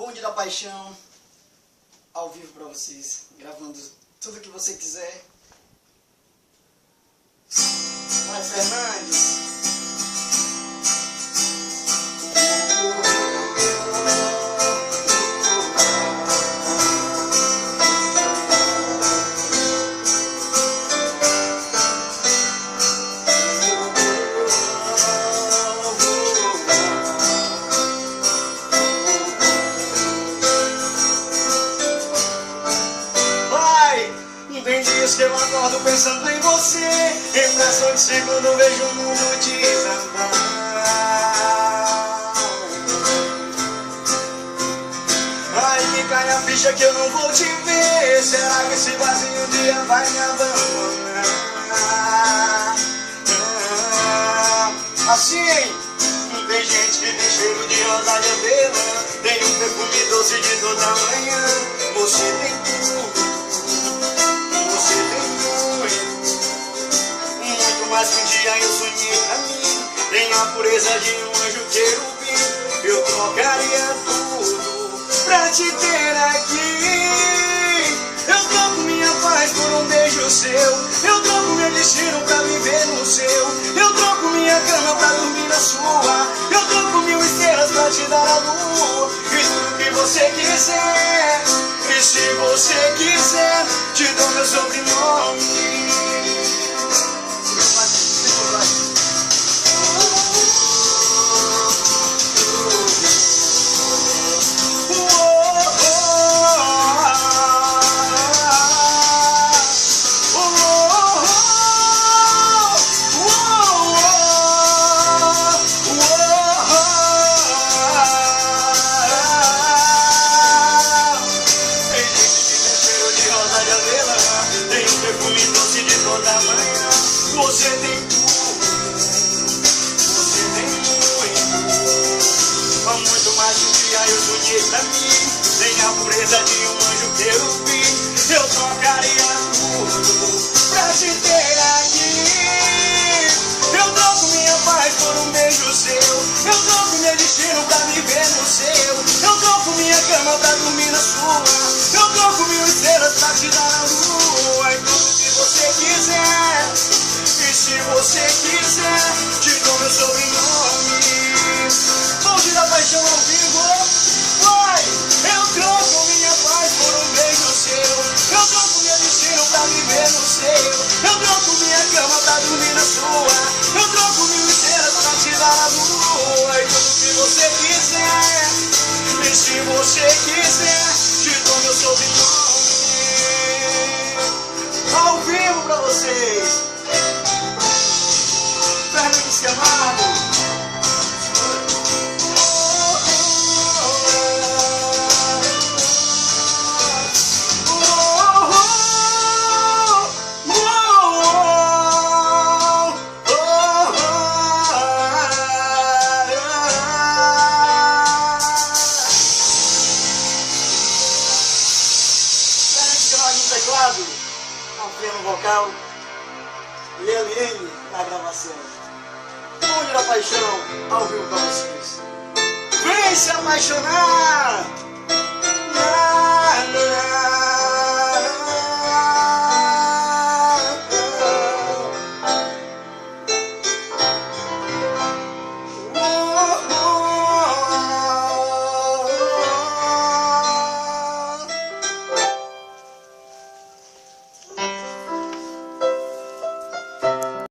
Bonde da Paixão, ao vivo pra vocês, gravando tudo que você quiser. Vai, Fernandes. Tem dias que eu acordo pensando em você, em fração de segundo vejo o mundo desabar. Aí me cai a ficha que eu não vou te ver. Será que esse vazio um dia vai me abandonar? Assim, tem gente que tem cheiro de rosa de avelã, tem um perfume doce de toda manhã. Você tem tudo, mas um dia eu sonhei pra mim, tem a pureza de um anjo querubim. Eu trocaria tudo pra te ter aqui. Eu troco minha paz por um beijo seu, eu troco meu destino pra viver no seu. Eu troco minha cama pra dormir na sua, eu troco 1000 estrelas pra te dar a lua. E tudo que você quiser, e se você quiser, te dou meu sobrenome. Você tem tudo, você tem muito mais um dia eu sonhei pra mim. Tem a pureza de um anjo querubim. Eu trocaria tudo pra te ter aqui. Eu troco minha paz por um beijo seu, eu troco meu destino pra viver no seu. Eu troco minha cama pra dormir na sua, eu troco 1000 estrelas pra te dar a lua. E tudo que você quiser, e se você quiser, te dou meu sobrenome. Bonde da Paixão ao vivo. Vai! Eu troco minha paz por um beijo seu, eu troco meu destino pra viver no seu. Eu troco minha cama pra dormir na sua, eu troco 1000 estrelas pra te dar a lua. E tudo que você quiser, e se você quiser, te dou meu sobrenome. Ao vivo pra vocês, Fernandes Camargo. Teclado, confia no vocal, e Eliane na gravação. Bonde da Paixão, ao vivo pra vocês. Vem se apaixonar!